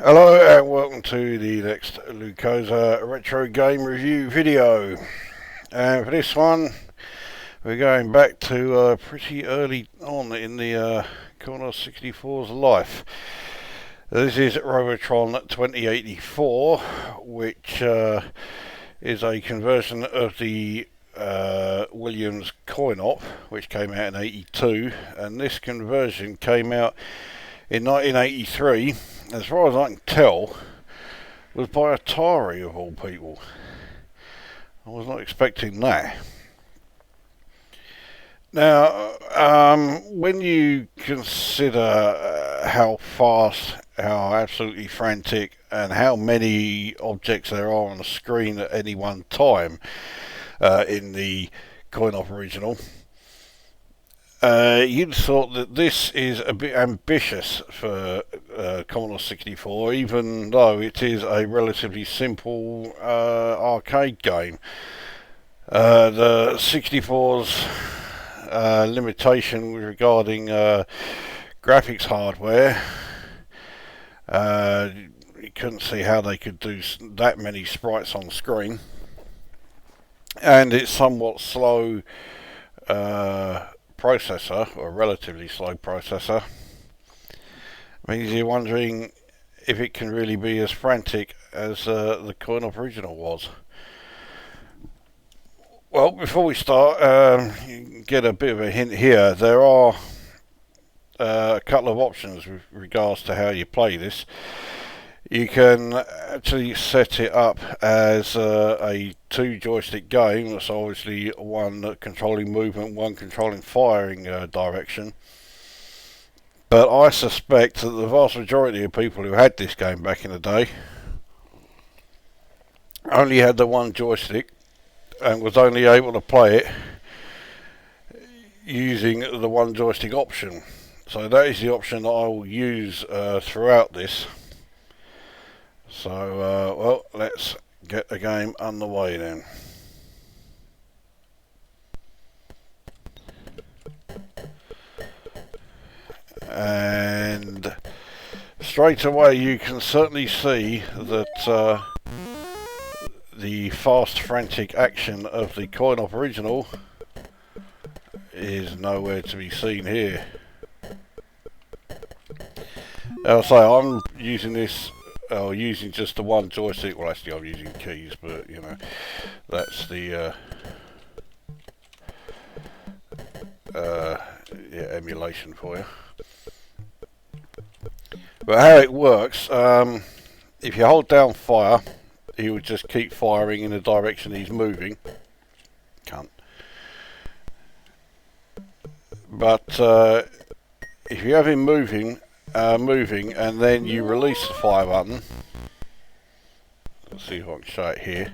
Hello and welcome to the next Lukozer retro game review video. And for this one, we're going back to pretty early on in the Commodore 64's life. This is Robotron 2084, which is a conversion of the Williams coin-op, which came out in '82, and this conversion came out in 1983. As far as I can tell, was by Atari of all people. I was not expecting that. Now, when you consider how fast, how absolutely frantic, and how many objects there are on the screen at any one time in the coin-op original, you'd thought that this is a bit ambitious for Commodore 64, even though it is a relatively simple arcade game. The 64's limitation regarding graphics hardware, you couldn't see how they could do that many sprites on screen, and it's somewhat slow processor, or relatively slow processor, means you're wondering if it can really be as frantic as the coin-op original was. Well, before we start, you can get a bit of a hint here. There are a couple of options with regards to how you play this. You can actually set it up as a two joystick game. That's obviously one controlling movement, one controlling firing direction. But I suspect that the vast majority of people who had this game back in the day only had the one joystick and was only able to play it using the one joystick option. So that is the option that I will use throughout this. So, well, let's get the game underway then. And straight away you can certainly see that the fast, frantic action of the coin-op original is nowhere to be seen here. I'll say I'm using this using just the one joystick. Well, actually I'm using keys, but you know, that's the emulation for you. But how it works, if you hold down fire, he would just keep firing in the direction he's moving. Can't. But if you have him moving and then you release the fire button, let's see if I can show it here.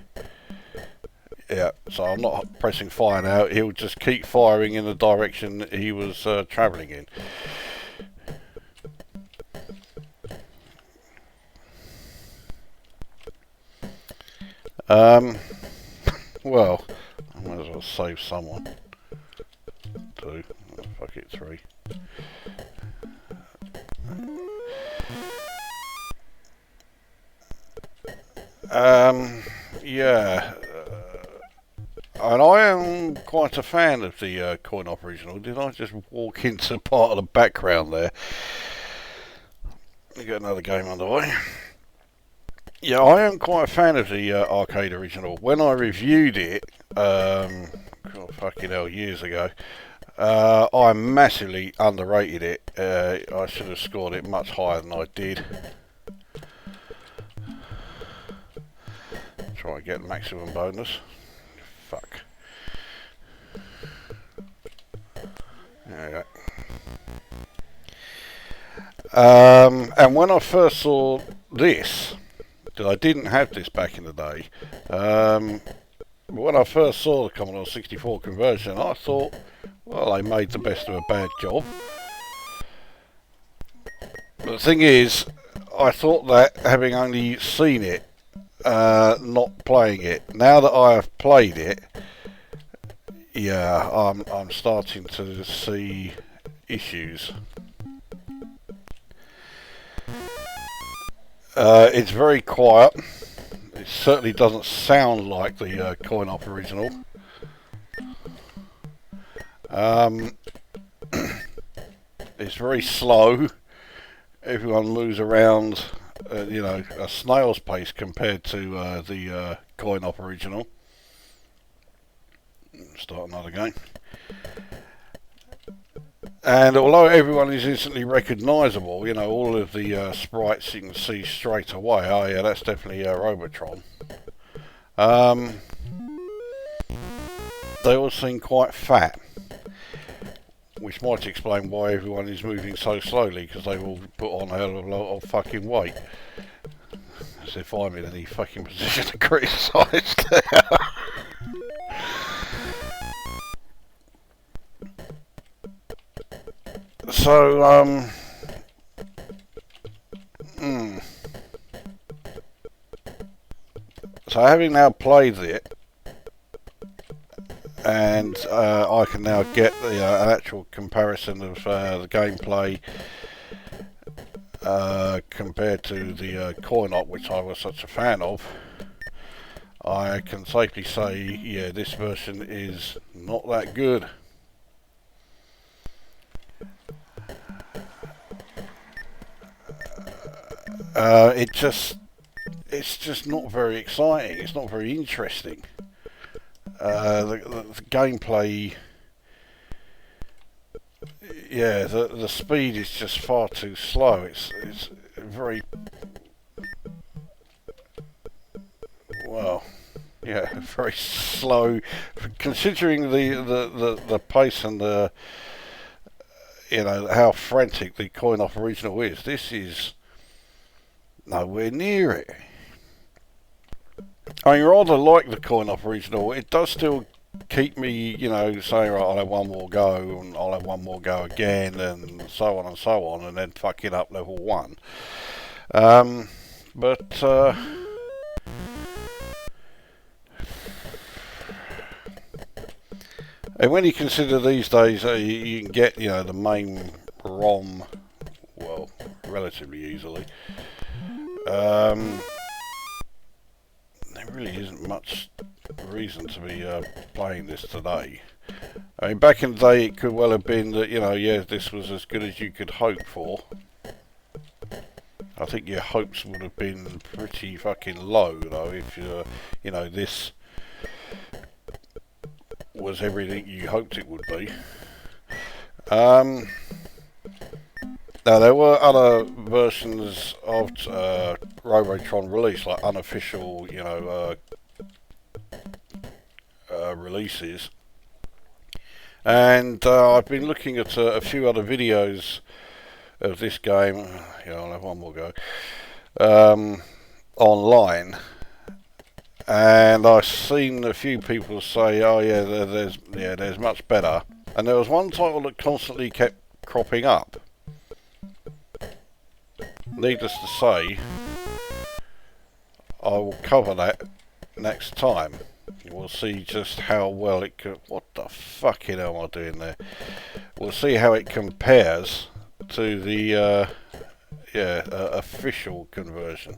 Yeah, so I'm not pressing fire now, he'll just keep firing in the direction he was travelling in. Well, I might as well save someone. 2, fuck it, 3. Yeah, and I am quite a fan of the coin-op original. Did I just walk into part of the background there? We got another game underway. Yeah, I am quite a fan of the arcade original. When I reviewed it, fucking hell, years ago, I massively underrated it. I should have scored it much higher than I did. Try and get maximum bonus. Fuck. There you go. And when I first saw this, I didn't have this back in the day. When I first saw the Commodore 64 conversion, I thought, well, they made the best of a bad job. But the thing is, I thought that having only seen it, not playing it. Now that I have played it, yeah, I'm starting to see issues. It's very quiet. It certainly doesn't sound like the coin-op original. It's very slow. Everyone moves around, you know, a snail's pace compared to the coin-op original. Start another game. And although everyone is instantly recognisable, you know, all of the sprites you can see straight away. Oh yeah, that's definitely Robotron. They all seem quite fat, which might explain why everyone is moving so slowly, because they've all put on a hell of a lot of fucking weight. As if I'm in any fucking position to criticise there. So, so having now played it, and I can now get the an actual comparison of the gameplay compared to the coin-op, which I was such a fan of. I can safely say, yeah, this version is not that good. It's just not very exciting. It's not very interesting. The gameplay, yeah, the speed is just far too slow. It's very, well, yeah, very slow. Considering the pace and the, you know, how frantic the coin-op original is, this is nowhere near it. I rather like the coin-op original. It does still keep me, you know, saying, right, I'll have one more go, and I'll have one more go again, and so on, and then fucking up level 1. But and when you consider these days, you can get, you know, the main ROM, well, relatively easily. There really isn't much reason to be playing this today. I mean, back in the day, it could well have been that, you know, yeah, this was as good as you could hope for. I think your hopes would have been pretty fucking low, though, if you know, this was everything you hoped it would be. Now, there were other versions of Robotron released, like unofficial, you know, releases. And I've been looking at a few other videos of this game. Yeah, I'll have one more go. Online. And I've seen a few people say, oh yeah, there's much better. And there was one title that constantly kept cropping up. Needless to say, I will cover that next time. We'll see just how well it could. What the fucking hell am I doing there? We'll see how it compares to the official conversion.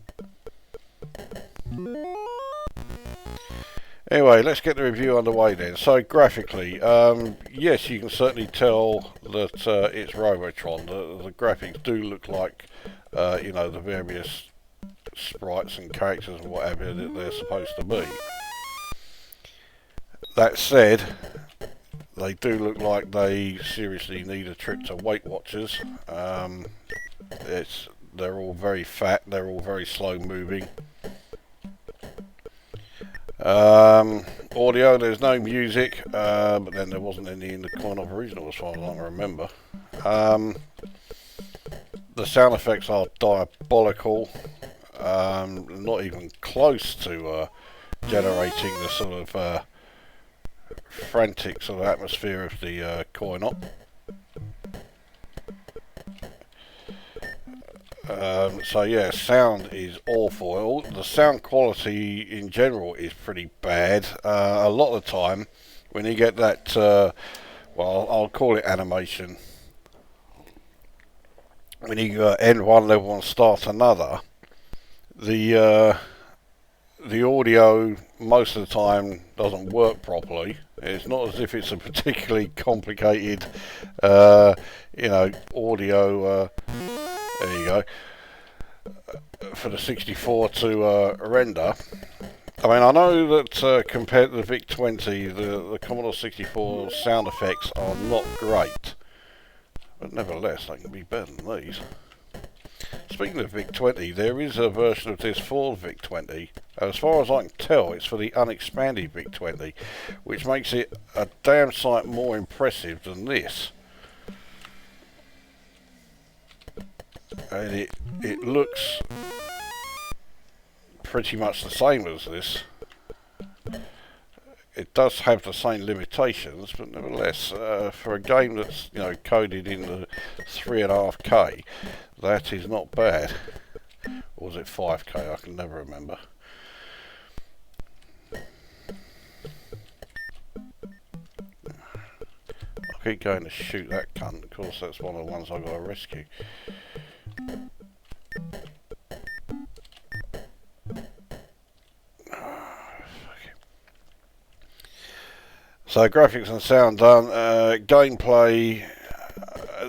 Anyway, let's get the review underway then. So graphically, yes, you can certainly tell that it's Robotron. The graphics do look like, you know, the various sprites and characters and whatever that they're supposed to be. That said, they do look like they seriously need a trip to Weight Watchers. They're all very fat, they're all very slow moving. Audio, there's no music, but then there wasn't any in the coin-op original as far as I can remember. The sound effects are diabolical, not even close to generating the sort of frantic sort of atmosphere of the coin-op. So yeah, sound is awful. The sound quality in general is pretty bad. A lot of the time when you get that, well, I'll call it animation, when you end one level and start another, the the audio most of the time doesn't work properly. It's not as if it's a particularly complicated, audio. There you go. For the 64 to render. I mean, I know that compared to the VIC-20, the Commodore 64 sound effects are not great, but nevertheless, they can be better than these. Speaking of VIC-20, there is a version of this for VIC-20. As far as I can tell, it's for the unexpanded VIC-20, which makes it a damn sight more impressive than this. And it looks pretty much the same as this. It does have the same limitations, but nevertheless, for a game that's coded in the 3.5K, that is not bad. Or was it 5K? I can never remember. I keep going to shoot that cunt. Of course, that's one of the ones I've got to rescue. So graphics and sound done. Gameplay,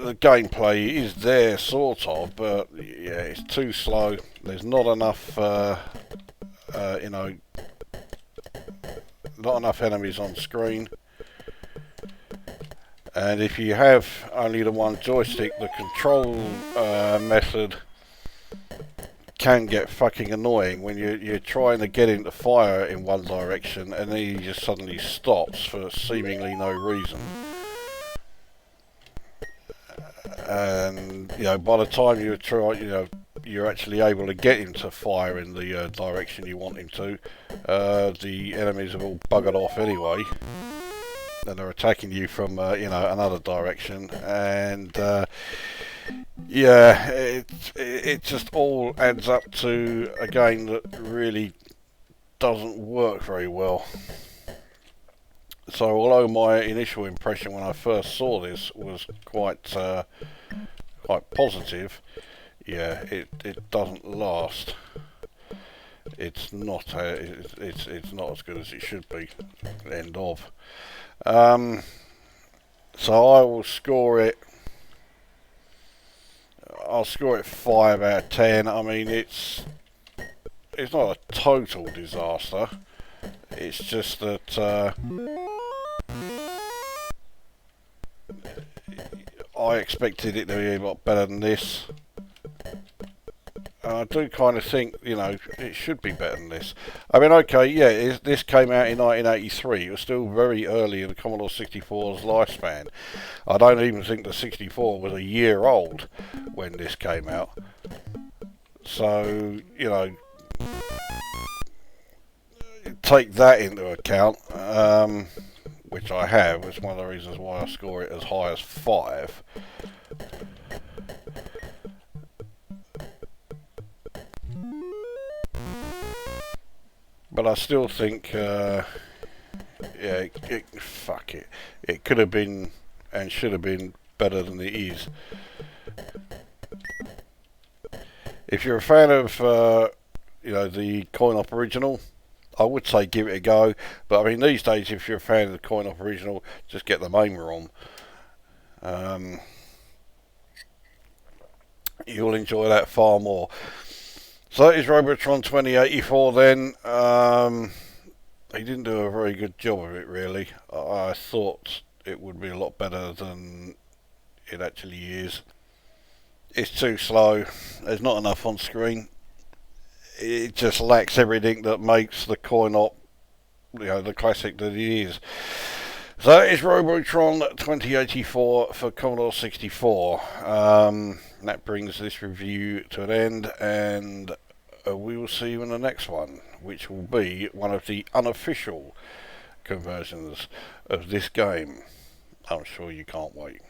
the gameplay is there sort of, but yeah, it's too slow. There's not enough, not enough enemies on screen. And if you have only the one joystick, the control method can get fucking annoying when you're trying to get him to fire in one direction and then he just suddenly stops for seemingly no reason. And by the time you try, you're actually able to get him to fire in the direction you want him to, the enemies have all buggered off anyway. And they're attacking you from another direction, and yeah, it just all adds up to a game that really doesn't work very well. So although my initial impression when I first saw this was quite positive, yeah, it doesn't last. It's not it's not as good as it should be. End of. So I will score it. I'll score it 5 out of 10. I mean, it's not a total disaster. It's just that I expected it to be a lot better than this. I do kind of think, it should be better than this. I mean, okay, yeah, this came out in 1983. It was still very early in the Commodore 64's lifespan. I don't even think the 64 was a year old when this came out. So, take that into account, which I have. It's one of the reasons why I score it as high as 5. But I still think, fuck it. It could have been and should have been better than it is. If you're a fan of, the coin-op original, I would say give it a go. But I mean, these days, if you're a fan of the coin-op original, just get the MAME ROM. You'll enjoy that far more. So that is Robotron 2084 then. He didn't do a very good job of it, really. I thought it would be a lot better than it actually is. It's too slow. There's not enough on screen. It just lacks everything that makes the coin-op, the classic that it is. So that is Robotron 2084 for Commodore 64. That brings this review to an end, and we will see you in the next one, which will be one of the unofficial conversions of this game. I'm sure you can't wait.